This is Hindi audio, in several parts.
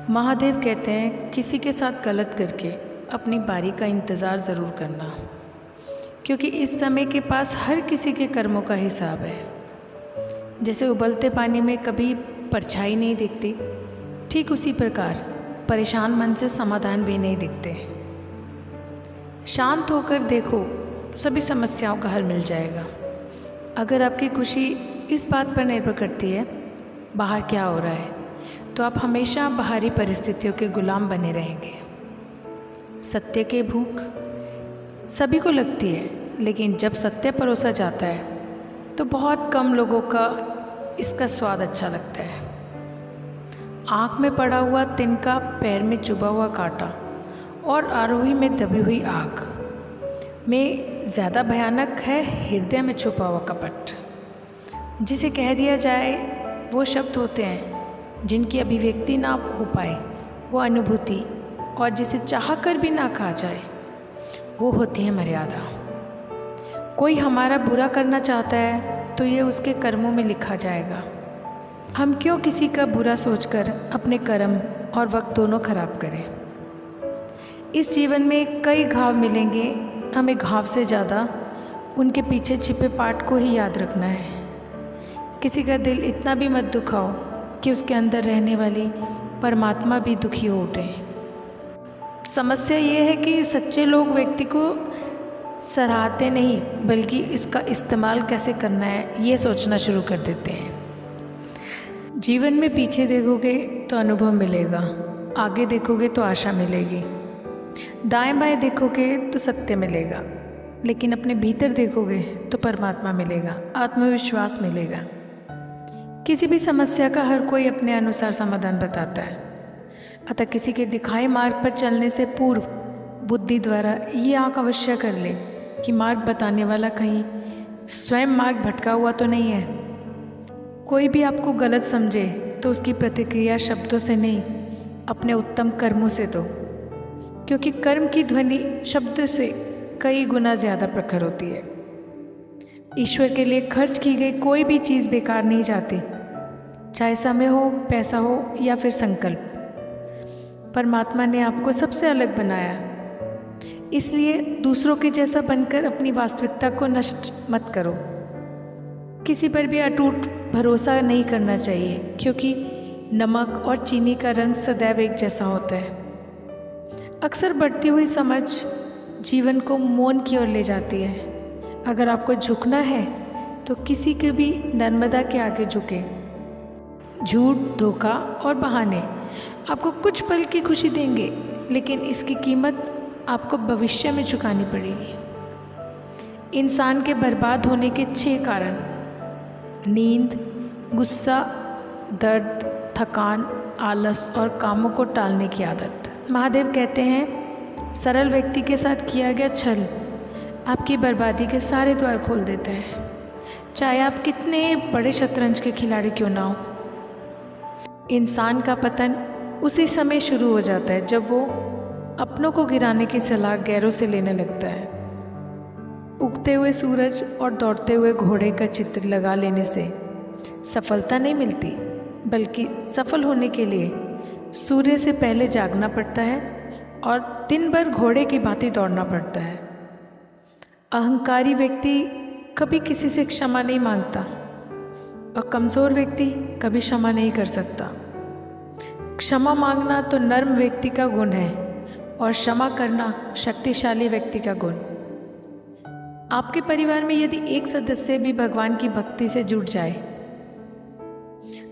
महादेव कहते हैं किसी के साथ गलत करके अपनी बारी का इंतज़ार ज़रूर करना, क्योंकि इस समय के पास हर किसी के कर्मों का हिसाब है। जैसे उबलते पानी में कभी परछाई नहीं दिखती, ठीक उसी प्रकार परेशान मन से समाधान भी नहीं दिखते। शांत होकर देखो, सभी समस्याओं का हल मिल जाएगा। अगर आपकी खुशी इस बात पर निर्भर करती है बाहर क्या हो रहा है, तो आप हमेशा बाहरी परिस्थितियों के गुलाम बने रहेंगे। सत्य की भूख सभी को लगती है, लेकिन जब सत्य परोसा जाता है तो बहुत कम लोगों का इसका स्वाद अच्छा लगता है। आँख में पड़ा हुआ तिनका, पैर में चुभा हुआ कांटा और आरोही में दबी हुई आग में ज़्यादा भयानक है हृदय में छुपा हुआ कपट। जिसे कह दिया जाए वो शब्द होते हैं जिनकी अभिव्यक्ति ना हो पाए वो अनुभूति, और जिसे चाह कर भी ना कहा जाए वो होती है मर्यादा। कोई हमारा बुरा करना चाहता है तो ये उसके कर्मों में लिखा जाएगा। हम क्यों किसी का बुरा सोचकर अपने कर्म और वक्त दोनों खराब करें। इस जीवन में कई घाव मिलेंगे, हमें घाव से ज़्यादा उनके पीछे छिपे पाठ को ही याद रखना है। किसी का दिल इतना भी मत दुखाओ कि उसके अंदर रहने वाली परमात्मा भी दुखी हो उठे। समस्या ये है कि सच्चे लोग व्यक्ति को सराहते नहीं, बल्कि इसका इस्तेमाल कैसे करना है ये सोचना शुरू कर देते हैं। जीवन में पीछे देखोगे तो अनुभव मिलेगा, आगे देखोगे तो आशा मिलेगी, दाएं बाएं देखोगे तो सत्य मिलेगा, लेकिन अपने भीतर देखोगे तो परमात्मा मिलेगा, आत्मविश्वास मिलेगा। किसी भी समस्या का हर कोई अपने अनुसार समाधान बताता है, अतः किसी के दिखाए मार्ग पर चलने से पूर्व बुद्धि द्वारा ये आँख अवश्य कर ले कि मार्ग बताने वाला कहीं स्वयं मार्ग भटका हुआ तो नहीं है। कोई भी आपको गलत समझे तो उसकी प्रतिक्रिया शब्दों से नहीं, अपने उत्तम कर्मों से दो, क्योंकि कर्म की ध्वनि शब्द से कई गुना ज़्यादा प्रखर होती है। ईश्वर के लिए खर्च की गई कोई भी चीज़ बेकार नहीं जाती, चाहे समय हो, पैसा हो या फिर संकल्प। परमात्मा ने आपको सबसे अलग बनाया, इसलिए दूसरों के जैसा बनकर अपनी वास्तविकता को नष्ट मत करो। किसी पर भी अटूट भरोसा नहीं करना चाहिए, क्योंकि नमक और चीनी का रंग सदैव एक जैसा होता है। अक्सर बढ़ती हुई समझ जीवन को मौन की ओर ले जाती है। अगर आपको झुकना है तो किसी के भी नर्मदा के आगे झुके। झूठ, धोखा और बहाने आपको कुछ पल की खुशी देंगे, लेकिन इसकी कीमत आपको भविष्य में चुकानी पड़ेगी। इंसान के बर्बाद होने के 6 कारण: नींद, गुस्सा, दर्द, थकान, आलस और कामों को टालने की आदत। महादेव कहते हैं सरल व्यक्ति के साथ किया गया छल आपकी बर्बादी के सारे द्वार खोल देता है, चाहे आप कितने बड़े शतरंज के खिलाड़ी क्यों ना हो। इंसान का पतन उसी समय शुरू हो जाता है जब वो अपनों को गिराने की सलाह गैरों से लेने लगता है। उगते हुए सूरज और दौड़ते हुए घोड़े का चित्र लगा लेने से सफलता नहीं मिलती, बल्कि सफल होने के लिए सूर्य से पहले जागना पड़ता है और दिन भर घोड़े की भांति दौड़ना पड़ता है। अहंकारी व्यक्ति कभी किसी से क्षमा नहीं मांगता और कमज़ोर व्यक्ति कभी क्षमा नहीं कर सकता। क्षमा मांगना तो नर्म व्यक्ति का गुण है और क्षमा करना शक्तिशाली व्यक्ति का गुण। आपके परिवार में यदि एक सदस्य भी भगवान की भक्ति से जुड़ जाए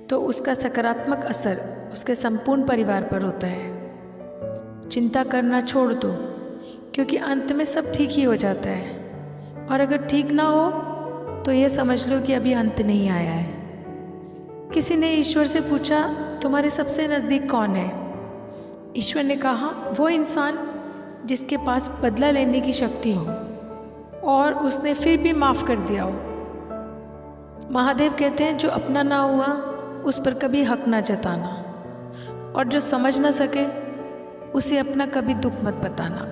तो उसका सकारात्मक असर उसके संपूर्ण परिवार पर होता है। चिंता करना छोड़ दो, क्योंकि अंत में सब ठीक ही हो जाता है, और अगर ठीक ना हो तो ये समझ लो कि अभी अंत नहीं आया है। किसी ने ईश्वर से पूछा तुम्हारे सबसे नज़दीक कौन है? ईश्वर ने कहा वो इंसान जिसके पास बदला लेने की शक्ति हो और उसने फिर भी माफ़ कर दिया हो। महादेव कहते हैं जो अपना ना हुआ उस पर कभी हक ना जताना, और जो समझ ना सके उसे अपना कभी दुख मत बताना।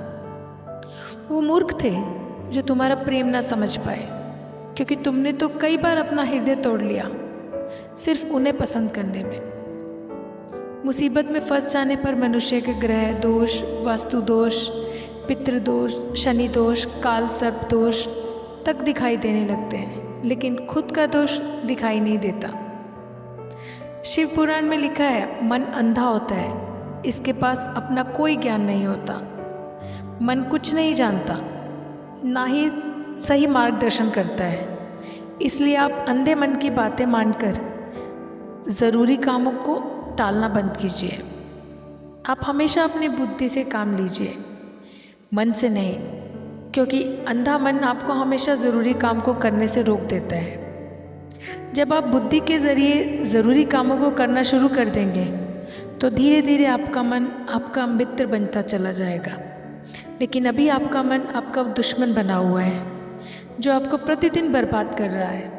वो मूर्ख थे जो तुम्हारा प्रेम ना समझ पाए, क्योंकि तुमने तो कई बार अपना हृदय तोड़ लिया सिर्फ उन्हें पसंद करने में। मुसीबत में फंस जाने पर मनुष्य के ग्रह दोष, वास्तु दोष, पितृदोष, शनि दोष, काल सर्प दोष तक दिखाई देने लगते हैं, लेकिन खुद का दोष दिखाई नहीं देता। शिव पुराण में लिखा है, मन अंधा होता है, इसके पास अपना कोई ज्ञान नहीं होता। मन कुछ नहीं जानता, ना ही सही मार्गदर्शन करता है। इसलिए आप अंधे मन की बातें मानकर ज़रूरी कामों को टालना बंद कीजिए। आप हमेशा अपनी बुद्धि से काम लीजिए, मन से नहीं, क्योंकि अंधा मन आपको हमेशा ज़रूरी काम को करने से रोक देता है। जब आप बुद्धि के ज़रिए ज़रूरी कामों को करना शुरू कर देंगे तो धीरे धीरे आपका मन आपका मित्र बनता चला जाएगा। लेकिन अभी आपका मन आपका दुश्मन बना हुआ है, जो आपको प्रतिदिन बर्बाद कर रहा है।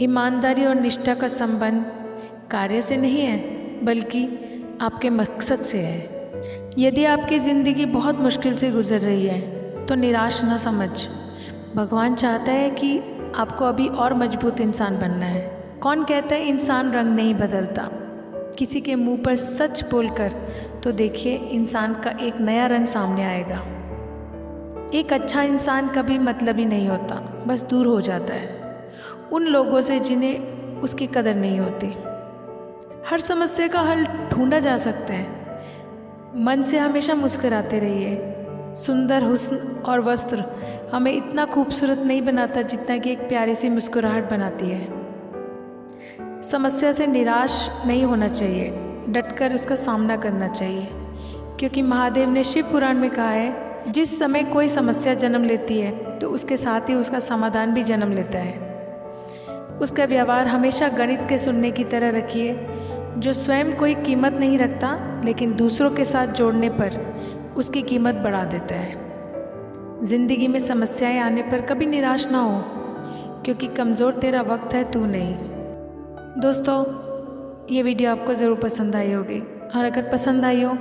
ईमानदारी और निष्ठा का संबंध कार्य से नहीं है, बल्कि आपके मकसद से है। यदि आपकी ज़िंदगी बहुत मुश्किल से गुजर रही है तो निराश न समझ। भगवान चाहता है कि आपको अभी और मजबूत इंसान बनना है। कौन कहता है इंसान रंग नहीं बदलता? किसी के मुंह पर सच बोलकर तो देखिए, इंसान का एक नया रंग सामने आएगा। एक अच्छा इंसान कभी मतलबी नहीं होता, बस दूर हो जाता है उन लोगों से जिन्हें उसकी कदर नहीं होती। हर समस्या का हल ढूंढा जा सकता है। मन से हमेशा मुस्कुराते रहिए। सुंदर हुस्न और वस्त्र हमें इतना खूबसूरत नहीं बनाता जितना कि एक प्यारी सी मुस्कुराहट बनाती है। समस्या से निराश नहीं होना चाहिए, डटकर उसका सामना करना चाहिए, क्योंकि महादेव ने शिव पुराण में कहा है, जिस समय कोई समस्या जन्म लेती है तो उसके साथ ही उसका समाधान भी जन्म लेता है। उसका व्यवहार हमेशा गणित के शून्य की तरह रखिए, जो स्वयं कोई कीमत नहीं रखता लेकिन दूसरों के साथ जोड़ने पर उसकी कीमत बढ़ा देता है। ज़िंदगी में समस्याएं आने पर कभी निराश ना हो, क्योंकि कमज़ोर तेरा वक्त है, तू नहीं। दोस्तों, ये वीडियो आपको ज़रूर पसंद आई होगी, और अगर पसंद आई हो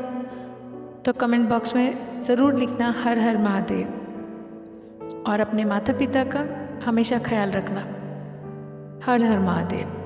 तो कमेंट बॉक्स में ज़रूर लिखना हर हर महादेव, और अपने माता पिता का हमेशा ख्याल रखना। हर हर महादेव।